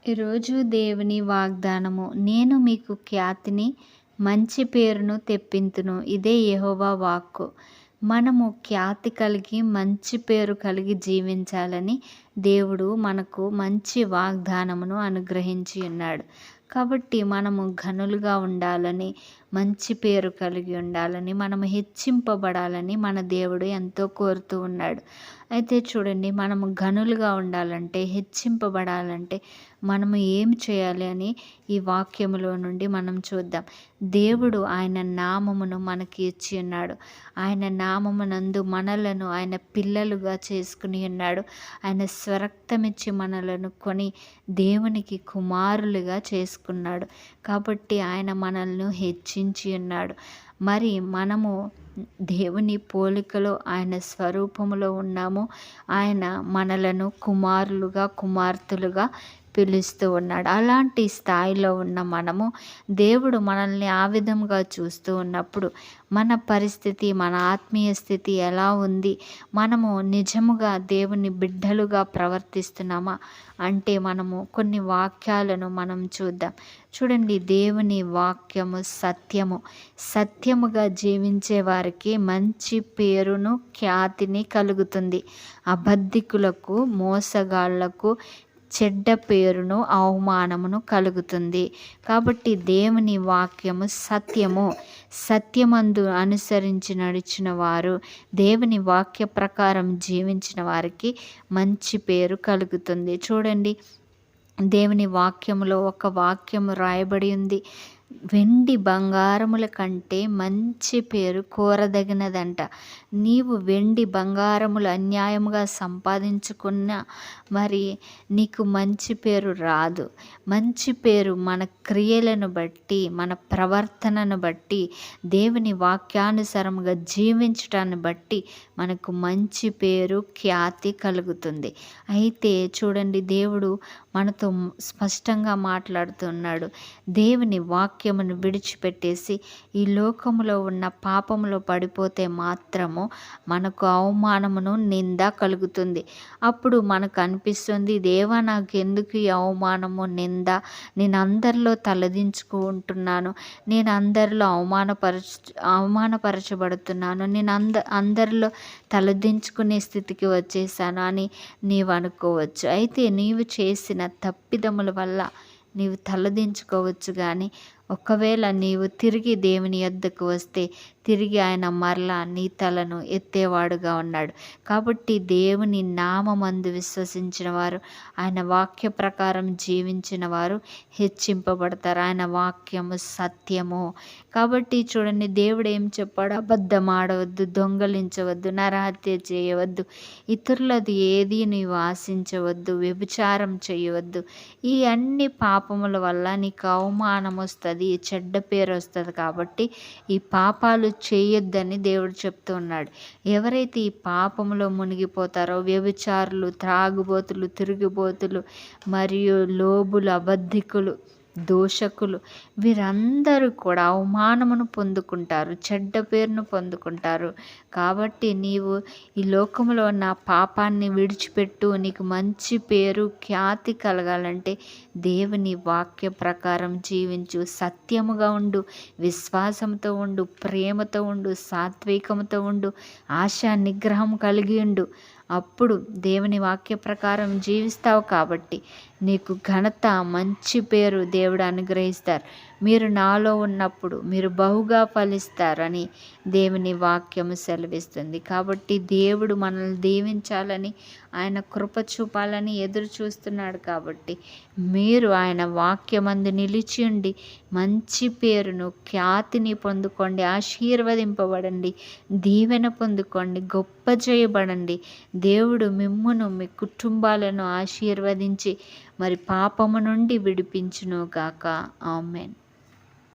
ఈరోజు దేవుని వాగ్దానము, నేను మీకు ఖ్యాతిని మంచి పేరును తెప్పింతును. ఇదే యెహోవా వాక్కు. మనము ఖ్యాతి కలిగి మంచి పేరు కలిగి జీవించాలని దేవుడు మనకు మంచి వాగ్దానమును అనుగ్రహించి ఉన్నాడు. కాబట్టి మనము ఘనులుగా ఉండాలని, మంచి పేరు కలిగి ఉండాలని, మనము హెచ్చింపబడాలని మన దేవుడు ఎంతో కోరుతూ ఉన్నాడు. అయితే చూడండి, మనము ఘనులుగా ఉండాలంటే, హెచ్చింపబడాలంటే మనము ఏం చేయాలి అని ఈ వాక్యములో నుండి మనం చూద్దాం. దేవుడు ఆయన నామమును మనకి ఇచ్చి ఉన్నాడు. ఆయన నామమునందు మనలను ఆయన పిల్లలుగా చేసుకుని ఉన్నాడు. ఆయన స్వరక్తమిచ్చి మనలను కొని దేవునికి కుమారులుగా చేసుకున్నాడు. కాబట్టి ఆయన మనల్ని హెచ్చించి ఉన్నాడు. మరి మనము దేవుని పోలికలో, ఆయన స్వరూపములో ఉన్నాము. ఆయన మనలను కుమారులుగా, కుమార్తెలుగా పిలుస్తూ ఉన్నాడు. అలాంటి స్థాయిలో ఉన్న మనము, దేవుడు మనల్ని ఆ విధంగా చూస్తూ ఉన్నప్పుడు మన పరిస్థితి, మన ఆత్మీయ స్థితి ఎలా ఉంది? మనము నిజముగా దేవుని బిడ్డలుగా ప్రవర్తిస్తున్నామా అంటే మనము కొన్ని వాక్యాలను మనం చూద్దాం. చూడండి, దేవుని వాక్యము సత్యము. సత్యముగా జీవించే వారికి మంచి పేరును, ఖ్యాతిని కలుగుతుంది. అబద్ధికులకు, మోసగాళ్లకు చెడ్డ పేరును, అవమానమును కలుగుతుంది. కాబట్టి దేవుని వాక్యము సత్యము. సత్యమందు అనుసరించి నడిచిన వారు, దేవుని వాక్య ప్రకారం జీవించిన వారికి మంచి పేరు కలుగుతుంది. చూడండి, దేవుని వాక్యములో ఒక వాక్యము రాయబడి ఉంది. వెండి బంగారముల కంటే మంచి పేరు కోరదగినదంట. నీవు వెండి బంగారములు అన్యాయముగా సంపాదించుకున్నా మరి నీకు మంచి పేరు రాదు. మంచి పేరు మన క్రియలను బట్టి, మన ప్రవర్తనను బట్టి, దేవుని వాక్యానుసారముగా జీవించటాన్ని బట్టి మనకు మంచి పేరు, ఖ్యాతి కలుగుతుంది. అయితే చూడండి, దేవుడు మనతో స్పష్టంగా మాట్లాడుతున్నాడు. దేవుని వాక్యమును విడిచిపెట్టేసి ఈ లోకములో ఉన్న పాపములో పడిపోతే మాత్రము మనకు అవమానమును, నింద కలుగుతుంది. అప్పుడు మనకు అనిపిస్తుంది, దేవా నాకు ఎందుకు ఈ అవమానము, నింద? నేను అందరిలో తలదించుకుంటున్నాను, నేను అందరిలో అవమానపరచబడుతున్నాను, నేను అందరిలో తలదించుకునే స్థితికి వచ్చేసాను అని నీవు అనుకోవచ్చు. అయితే నీవు చేసిన తప్పిదముల వల్ల నీవు తలదించుకోవచ్చు. కానీ ఒకవేళ నీవు తిరిగి దేవుని యొద్దకు వస్తే తిరిగి ఆయన మరలా నీ తలను ఎత్తేవాడుగా ఉన్నాడు. కాబట్టి దేవుని నామమందు విశ్వసించిన వారు, ఆయన వాక్య ప్రకారం జీవించిన వారు హెచ్చింపబడతారు. ఆయన వాక్యము సత్యము. కాబట్టి చూడండి, దేవుడు ఏం చెప్పాడు? అబద్ధం ఆడవద్దు, దొంగలించవద్దు, నరహత్య చేయవద్దు, ఇతరులది ఏది నీవు ఆశించవద్దు, వ్యభిచారం చేయవద్దు. ఈ అన్ని పాపముల వల్ల నీకు అవమానం వస్తుంది, చెడ్డ పేరు వస్తుంది. కాబట్టి ఈ పాపాలు చేయొద్దని దేవుడు చెప్తూ ఉన్నాడు. ఎవరైతే ఈ పాపములో మునిగిపోతారో, వ్యభిచారులు, త్రాగుబోతులు, తిరుగుబోతులు, మరియు లోబులు, అబద్ధికులు, దోషకులు, వీరందరూ కూడా అవమానమును పొందుకుంటారు, చెడ్డ పేరును పొందుకుంటారు. కాబట్టి నీవు ఈ లోకంలో ఉన్న పాపాన్ని విడిచిపెట్టు. నీకు మంచి పేరు, ఖ్యాతి కలగాలంటే దేవుని వాక్య ప్రకారం జీవించు. సత్యముగా ఉండు, విశ్వాసంతో ఉండు, ప్రేమతో ఉండు, సాత్వికముతో ఉండు, ఆశా నిగ్రహం కలిగి ఉండు. అప్పుడు దేవుని వాక్య ప్రకారం జీవిస్తావు. కాబట్టి నీకు ఘనత, మంచి పేరు దేవుడు అనుగ్రహిస్తారు. మీరు నాలో ఉన్నప్పుడు మీరు బహుగా ఫలిస్తారని దేవుని వాక్యము సెలవిస్తుంది. కాబట్టి దేవుడు మనల్ని దీవించాలని, ఆయన కృప చూపాలని ఎదురు చూస్తున్నాడు. కాబట్టి మీరు ఆయన వాక్యమందు నిలిచి ఉండి మంచి పేరును, ఖ్యాతిని పొందుకోండి, ఆశీర్వదింపబడండి, దీవెన పొందుకోండి, గొప్ప చేయబడండి. దేవుడు మిమ్మును, మీ కుటుంబాలను ఆశీర్వదించి మరి పాపము నుండి విడిపించును గాక. ఆమేన్.